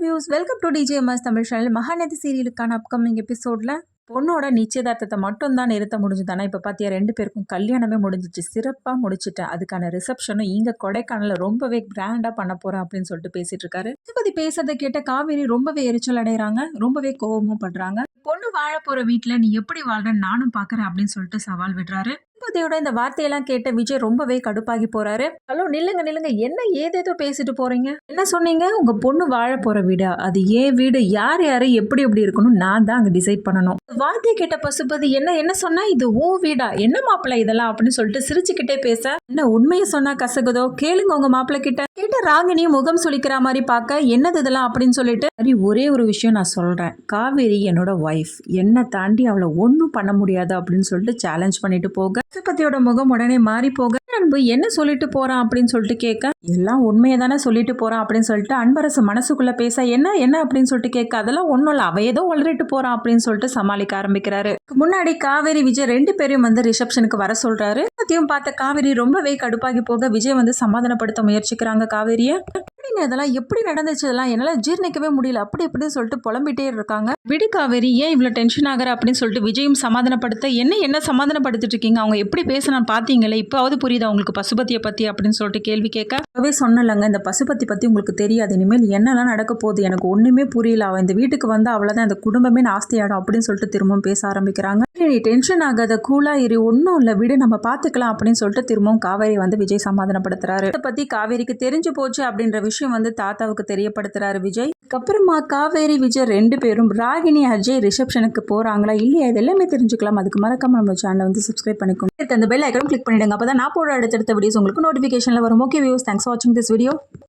Views welcome to DJMS Tamil channel. Mahanadi சீரியலுக்கான upcoming எபிசோடில் பொண்ணோட நிச்சயதார்த்தத்தை மட்டும் தான் நிறுத்த முடிஞ்சுது. ஆனால் இப்போ பார்த்தியா 2 பேருக்கும் கல்யாணமே முடிஞ்சிச்சு, சிறப்பாக முடிச்சுட்டேன். அதுக்கான ரிசப்ஷனும் இங்கே கொடைக்கானலில் ரொம்பவே கிராண்டாக பண்ண போகிறேன் அப்படின்னு சொல்லிட்டு பேசிட்டு இருக்காரு. இதை பற்றி பேசுறதை கேட்ட காவேரி ரொம்பவே எரிச்சல் அடைகிறாங்க, ரொம்பவே கோபமும் படுறாங்க. பொண்ணு வாழ போகிற வீட்டில் நீ எப்படி வாழ்றன்னு நானும் பார்க்குறேன் அப்படின்னு சொல்லிட்டு சவால் விடுறாரு. பூபதியோட இந்த வார்த்தையெல்லாம் கேட்ட விஜய் ரொம்பவே கடுப்பாகி போறாரு. ஹலோ நில்லுங்க, என்ன ஏதேதோ பேசிட்டு போறீங்க? என்ன சொன்னீங்க? உங்க பொண்ணு வாழ போற வீடு, அது ஏன் வீடு, யார் யாரு எப்படி எப்படி இருக்கணும் நான் தான் அங்க டிசைட் பண்ணணும். வார்த்தையை கேட்ட பசுபதி என்ன சொன்னா, இது ஓ வீடா, என்ன மாப்பிள்ளை இதெல்லாம் அப்படின்னு சொல்லிட்டு சிரிச்சுக்கிட்டே பேச, என்ன உண்மையை சொன்னா கசகுதோ, கேளுங்க உங்க மாப்பிள்ளை கிட்ட. கேட்ட ராகினி முகம் சுளிக்கிற மாதிரி பார்க்க, என்னது இதெல்லாம் அப்படின்னு சொல்லிட்டு, சரி ஒரே ஒரு விஷயம் நான் சொல்றேன், காவேரி என்னோட ஒய்ஃப், என்ன தாண்டி அவளை ஒன்றும் பண்ண முடியாது அப்படின்னு சொல்லிட்டு சேலஞ்ச் பண்ணிட்டு போக, பசுபதியோட முகம் உடனே மாறி போக, அன்பு என்ன சொல்லிட்டு போறான் அப்படின்னு சொல்லிட்டு கேட்க, எல்லாம் உண்மையை தானே சொல்லிட்டு போறான் அப்படின்னு சொல்லிட்டு அன்பரசு மனசுக்குள்ள பேச, என்ன அப்படின்னு சொல்லிட்டு கேட்க, அதெல்லாம் ஒன்றும் இல்லை, அவ ஏதோ உளறிட்டு போறான் அப்படின்னு சொல்லிட்டு சமாளிக்க ஆரம்பிக்கிறாரு. முன்னாடி காவேரி விஜய் 2 பேரையும் வந்து ரிசப்ஷனுக்கு வர சொல்றாரு. அதையும் பார்த்த காவேரி ரொம்பவே கடுப்பாகி போக, விஜய் வந்து சமாதானப்படுத்த முயற்சிக்கிறாங்க காவேரிய. இதெல்லாம் எப்படி நடந்துச்சு, இதெல்லாம் என்னால ஜீர்ணிக்கவே முடியல அப்படி இப்படின்னு சொல்லிட்டு புலம்பிட்டே இருக்காங்க. விடு காவேரி, ஏன் இவ்வளவு டென்ஷன் ஆகிற அப்படின்னு சொல்லிட்டு விஜயும் சமாதானப்படுத்த, என்ன சமாதானப்படுத்திட்டு இருக்கீங்க, அவங்க எப்படி பேசினா பாத்தீங்களே, இப்போவாவது புரியுதா உங்களுக்கு பசுபதியை பத்தி அப்படின்னு சொல்லிட்டு கேள்வி கேட்க, சொன்னலங்க இந்த பசுபதி பத்தி உங்களுக்கு தெரியாது, இனிமேல் என்னெல்லாம் நடக்க போகுது எனக்கு ஒண்ணுமே புரியல, அவன் இந்த வீட்டுக்கு வந்து அவ்வளவுதான், இந்த குடும்பமே நாஸ்தியாடும் அப்படின்னு சொல்லிட்டு திரும்பவும் பேச ஆரம்பிக்கிறாங்க. நீ டென்ஷன் ஆகாத, கூலா இரு, ஒன்னும் இல்ல விடு, நம்ம பாத்துக்கலாம் அப்படின்னு சொல்லிட்டு திரும்பவும் காவேரி வந்து விஜய் சமாதானப்படுத்துறாரு. இதை பத்தி காவேரிக்கு தெரிஞ்சு போச்சு அப்படின்ற விஷயம் வந்து தாத்தாவுக்கு தெரியப்படுத்துறாரு விஜய். அப்புறமா காவேரி விஜய் 2 பேரும் ராகினி அஜய் ரிசப்ஷனுக்கு போறாங்களா இல்லையா இது எல்லாமே தெரிஞ்சுக்கலாம். அதுக்கு மறக்காம நம்ம சேனலை வந்து சப்ஸ்கிரைப் பண்ணிக்கோங்க, அந்த பெல் ஐக்கனும் கிளிக் பண்ணிடுங்க, அப்பதான் நான் போட அடுத்தடுத்த வீடியோஸ் உங்களுக்கு நோட்டிபிகேஷன்ல வரும். ஓகே வியூஸ், தேங்க்ஸ் ஃபார் வாட்சிங் திஸ் வீடியோ.